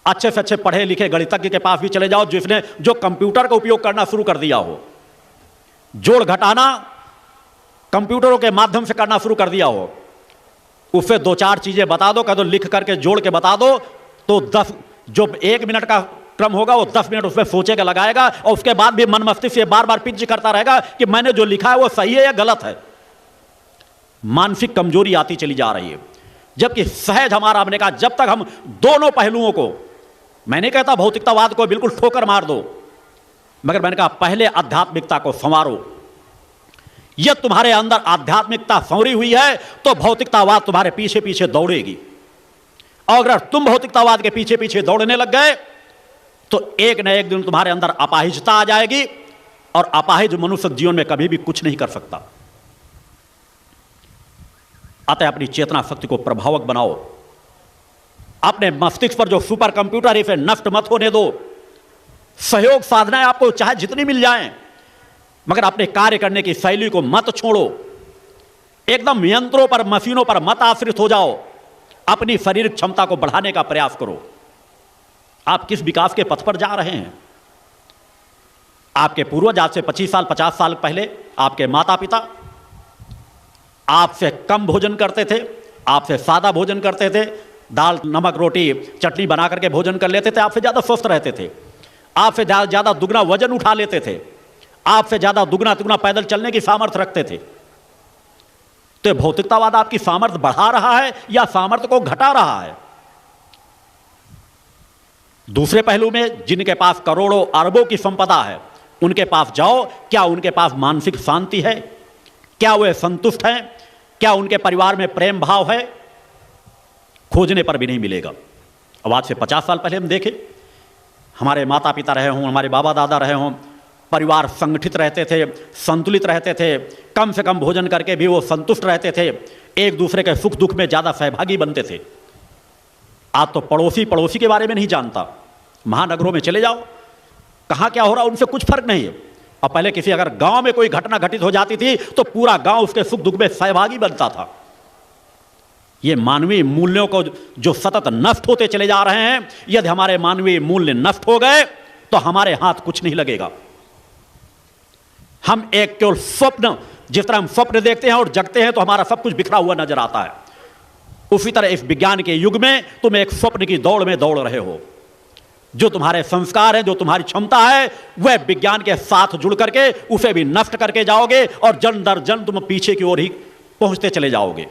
अच्छे से अच्छे पढ़े लिखे गणितज्ञ के पास भी चले जाओ, जिसने जो कंप्यूटर का उपयोग करना शुरू कर दिया हो, जोड़ घटाना कंप्यूटरों के माध्यम से करना शुरू कर दिया हो, उससे दो चार चीजें बता दो, कह दो लिख करके जोड़ के बता दो, तो 10 जो 1 मिनट का क्रम होगा वो 10 मिनट उसमें सोचेगा, लगाएगा, और उसके बाद भी मन मस्तिष्क से बार बार पिंच करता रहेगा कि मैंने जो लिखा है वो सही है या गलत है। मानसिक कमजोरी आती चली जा रही है। जबकि सहज हमारा हमने कहा जब तक हम दोनों पहलुओं को, मैं नहीं कहता भौतिकतावाद को बिल्कुल ठोकर मार दो, मगर मैंने कहा पहले आध्यात्मिकता को संवारो। यह तुम्हारे अंदर आध्यात्मिकता संवरी हुई है तो भौतिकतावाद तुम्हारे पीछे पीछे दौड़ेगी। और अगर तुम भौतिकतावाद के पीछे पीछे दौड़ने लग गए तो एक न एक दिन तुम्हारे अंदर अपाहिजता आ जाएगी, और अपाहिज मनुष्य जीवन में कभी भी कुछ नहीं कर सकता। अतः अपनी चेतना शक्ति को प्रभावक बनाओ। अपने मस्तिष्क पर जो सुपर कंप्यूटर है इसे नष्ट मत होने दो। सहयोग साधनाएं आपको चाहे जितनी मिल जाएं, मगर अपने कार्य करने की शैली को मत छोड़ो। एकदम यंत्रों पर, मशीनों पर मत आश्रित हो जाओ। अपनी शारीरिक क्षमता को बढ़ाने का प्रयास करो। आप किस विकास के पथ पर जा रहे हैं? आपके पूर्वज आज से 25 साल 50 साल पहले आपके माता पिता आपसे कम भोजन करते थे, आपसे सादा भोजन करते थे, दाल नमक रोटी चटनी बना करके भोजन कर लेते थे, आपसे ज़्यादा स्वस्थ रहते थे, आपसे ज़्यादा दुगना वजन उठा लेते थे, आपसे ज़्यादा दुगना तिगुना पैदल चलने की सामर्थ्य रखते थे। तो भौतिकतावाद आपकी सामर्थ्य बढ़ा रहा है या सामर्थ्य को घटा रहा है? दूसरे पहलू में जिनके पास करोड़ों अरबों की संपदा है उनके पास जाओ, क्या उनके पास मानसिक शांति है? क्या वे संतुष्ट हैं? क्या उनके परिवार में प्रेम भाव है? खोजने पर भी नहीं मिलेगा। अब आज से 50 साल पहले हम देखें, हमारे माता पिता रहे हों, हमारे बाबा दादा रहे हों, परिवार संगठित रहते थे, संतुलित रहते थे, कम से कम भोजन करके भी वो संतुष्ट रहते थे, एक दूसरे के सुख दुख में ज़्यादा सहभागी बनते थे। आज तो पड़ोसी के बारे में नहीं जानता। महानगरों में चले जाओ, कहाँ क्या हो रहा उनसे कुछ फर्क नहीं है। और पहले किसी अगर गांव में कोई घटना घटित हो जाती थी तो पूरा गांव उसके सुख दुख में सहभागी बनता था। ये मानवीय मूल्यों को जो सतत नष्ट होते चले जा रहे हैं, यदि हमारे मानवीय मूल्य नष्ट हो गए तो हमारे हाथ कुछ नहीं लगेगा। हम एक केवल स्वप्न, जिस तरह हम स्वप्न देखते हैं और जगते हैं तो हमारा सब कुछ बिखरा हुआ नजर आता है, उसी तरह इस विज्ञान के युग में तुम एक स्वप्न की दौड़ में दौड़ रहे हो। जो तुम्हारे संस्कार है, जो तुम्हारी क्षमता है, वह विज्ञान के साथ जुड़ करके उसे भी नष्ट करके जाओगे और जन दर जन तुम पीछे की ओर ही पहुंचते चले जाओगे।